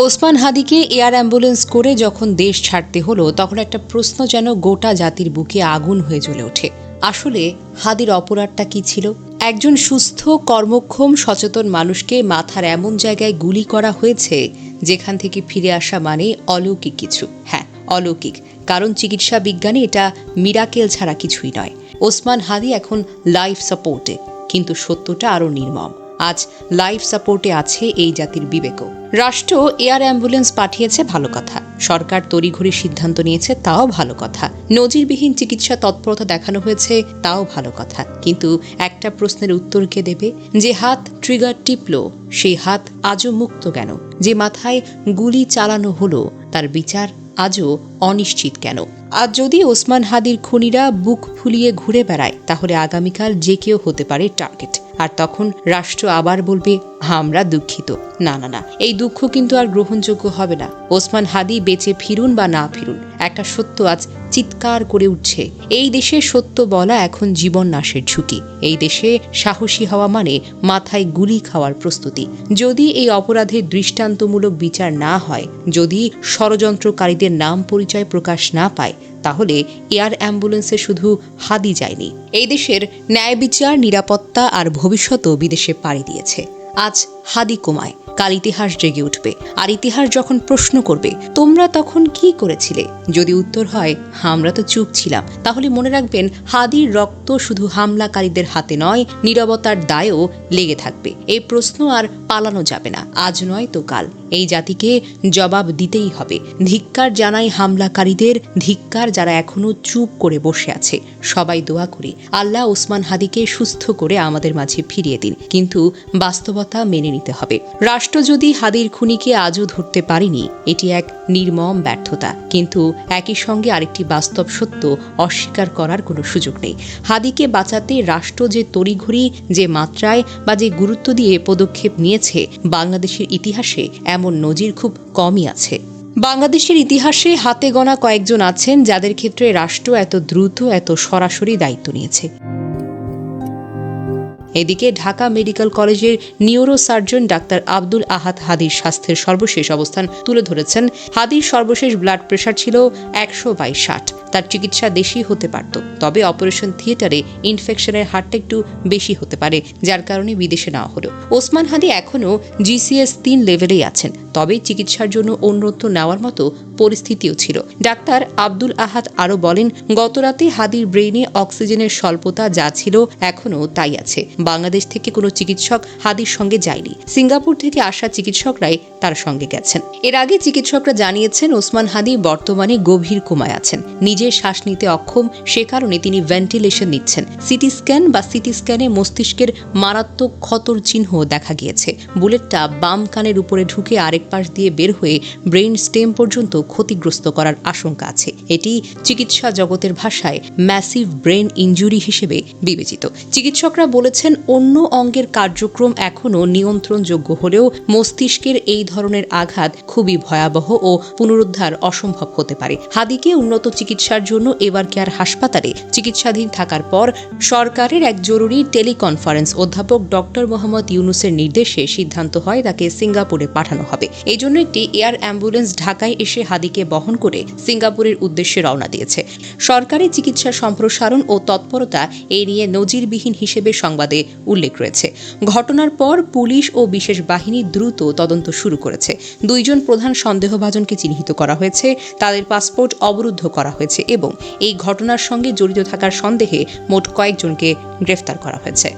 ওসমান হাদিকে air ambulance করে যখন দেশ ছাড়তে হলো তখন একটা প্রশ্ন যেন গোটা জাতির বুকে আগুন হয়ে জ্বলে ওঠে। আসলে হাদির অপরাধটা কি ছিল? একজন সুস্থ, কর্মক্ষম, সচেতন মানুষকে মাথার এমন জায়গায় গুলি করা হয়েছে যেখান থেকে ফিরে আসা মানে অলৌকিক কিছু। হ্যাঁ, অলৌকিক, কারণ চিকিৎসা বিজ্ঞানে এটা মিরাকেল ছাড়া কিছুই নয়। ওসমান হাদি এখন লাইফ সাপোর্টে, কিন্তু সত্যটা আরও নির্মম। আজ লাইফ সাপোর্টে আছে এই জাতির বিবেকও। রাষ্ট্র এয়ার অ্যাম্বুলেন্স পাঠিয়েছে, ভালো কথা। সরকার তড়িঘড়ি সিদ্ধান্ত নিয়েছে, তাও ভালো কথা। নজিরবিহীন চিকিৎসা তৎপরতা দেখানো হয়েছে, তাও ভালো কথা। কিন্তু একটা প্রশ্নের উত্তর কে দেবে? যে হাত ট্রিগার টিপল সেই হাত আজও মুক্ত কেন? যে মাথায় গুলি চালানো হলো তার বিচার আজও অনিশ্চিত কেন? আজ যদি ওসমান হাদির খুনিরা বুক ফুলিয়ে ঘুরে বেড়ায়, তাহলে আগামীকাল যে কেউ হতে পারে টার্গেট। আর তখন রাষ্ট্র আবার বলবে আমরা দুঃখিত। না না না, এই দুঃখ কিন্তু আর গ্রহণযোগ্য হবে না। ওসমান হাদি বেঁচে ফিরুন বা না ফিরুন, একটা সত্য আজ চিৎকার করে উঠছে। এই দেশে সত্য বলা এখন জীবন নাশের ঝুঁকি। এই দেশে সাহসী হওয়া মানে মাথায় গুলি খাওয়ার প্রস্তুতি। যদি এই অপরাধের দৃষ্টান্তমূলক বিচার না হয়, যদি ষড়যন্ত্রকারীদের নাম পরিচয় প্রকাশ না পায়, তাহলে এয়ার অ্যাম্বুলেন্সে শুধু হাদি যায়নি, এই দেশের ন্যায় বিচার, নিরাপত্তা আর ভবিষ্যতও বিদেশে পাড়ি দিয়েছে। আজ হাদি কোমায়, কাল ইতিহাস জেগে উঠবে। আর ইতিহাস যখন প্রশ্ন করবে তোমরা তখন কি করেছিলে, যদি উত্তর হয় আমরা তো চুপ ছিলাম, তাহলে মনে রাখবেন হাদির রক্ত শুধু হামলাকারীদের হাতে নয়, নীরবতার দায়ও লেগে থাকবে। এই প্রশ্ন আর পালানো যাবে না, আজ নয় তো কাল। এই জাতিকে জবাব দিতেই হবে। ধিক্কার জানাই হামলাকারীদের, ধিক্কার যারা এখনো চুপ করে বসে আছে। সবাই দোয়া করি আল্লাহ ওসমান হাদিকে সুস্থ করে আমাদের মাঝে ফিরিয়ে দিন, কিন্তু বাস্তবতা মেনে নিতে হবে। রাষ্ট্র যদি হাদির খুনিকে আজও ধরতে পারেনি, এটি এক নির্মম ব্যর্থতা। কিন্তু একই সঙ্গে আরেকটি বাস্তব সত্য অস্বীকার করার কোনো সুযোগ নেই। হাদিকে বাঁচাতে রাষ্ট্র যে তড়িঘড়ি, যে মাত্রায় বা যে গুরুত্ব দিয়ে পদক্ষেপ নিয়েছে, বাংলাদেশের ইতিহাসে এমন নজির খুব কমই আছে। বাংলাদেশের ইতিহাসে হাতে গোনা কয়েকজন আছেন যাদের ক্ষেত্রে রাষ্ট্র এত দ্রুত, এত সরাসরি দায়িত্ব নিয়েছে। এদিকে ঢাকা মেডিকেল কলেজের নিউরোসার্জন ডাক্তার আব্দুল আহাদ হাদির স্বাস্থ্যের সর্বশেষ অবস্থান তুলে ধরেছেন। হাদির সর্বশেষ ব্লাড প্রেশার ছিল 100/60। তার চিকিৎসা দেশি হতে পারত, তবে অপারেশন থিয়েটারে ইনফেকশনের হারটা একটু বেশি হতে পারে, যার কারণে বিদেশে নেওয়া হলো। ওসমান হাদি এখনও GCS 3 লেভেলেই আছেন, তবে চিকিৎসার জন্য অন্যত্র নেওয়ার মতো পরিস্থিতিও ছিল। ডাক্তার আব্দুল আহাদ আরও বলেন, গতরাতে হাদির ব্রেইনে অক্সিজেনের স্বল্পতা যা ছিল এখনও তাই আছে। বাংলাদেশ থেকে কোনো চিকিৎসক হাদির সঙ্গে যায়নি, সিঙ্গাপুর থেকে আসা চিকিৎসকরাই তার সঙ্গে গেছেন। এর আগে চিকিৎসকরা জানিয়েছেন ওসমান হাদি বর্তমানে গভীর কোমায় আছেন, নিজে শ্বাস নিতে অক্ষম, সে কারণে তিনি ভেন্টিলেশন নিচ্ছেন। সিটি স্ক্যানে মস্তিষ্কের মারাত্মক ক্ষতর চিহ্ন দেখা গিয়েছে। বুলেটটা বাম কানের উপরে ঢুকে আরেক পাশ দিয়ে বের হয়ে ব্রেইন স্টেম পর্যন্ত ক্ষতিগ্রস্ত করার আশঙ্কা আছে। এটি চিকিৎসা জগতের ভাষায় ম্যাসিভ ব্রেন ইনজুরি হিসেবে বিবেচিত। চিকিৎসকরা বলেছেন অন্য অঙ্গের কার্যক্রম এখনও নিয়ন্ত্রণযোগ্য হলেও মস্তিষ্কের এই ধরনের আঘাত খুবই ভয়াবহ ও পুনরুদ্ধার অসম্ভব হতে পারে। হাদিকে উন্নত চিকিৎসার জন্য এবার কেয়ার হাসপাতালে চিকিৎসাধীন থাকার পর সরকারের এক জরুরি টেলিকনফারেন্স অধ্যাপক ডক্টর মোহাম্মদ ইউনুসের নির্দেশে সিদ্ধান্ত হয় তাকে সিঙ্গাপুরে পাঠানো হবে। এই জন্য একটি এয়ার অ্যাম্বুলেন্স ঢাকায় এসে হাদিকে বহন করে সিঙ্গাপুরের উদ্দেশ্যে রওনা দিয়েছে। সরকারি চিকিৎসা সম্প্রসারণ ও তৎপরতা এই নিয়ে নজিরবিহীন হিসেবে সংবাদে উল্লেখ রয়েছে। ঘটনার পর পুলিশ ও বিশেষ বাহিনী দ্রুত তদন্ত শুরু করেছে। 2 জন প্রধান সন্দেহভাজনকে চিহ্নিত করা হয়েছে, তাদের পাসপোর্ট অবরুদ্ধ করা হয়েছে এবং এই ঘটনার সঙ্গে জড়িত থাকার সন্দেহে মোট কয়েকজনকে গ্রেফতার করা হয়েছে।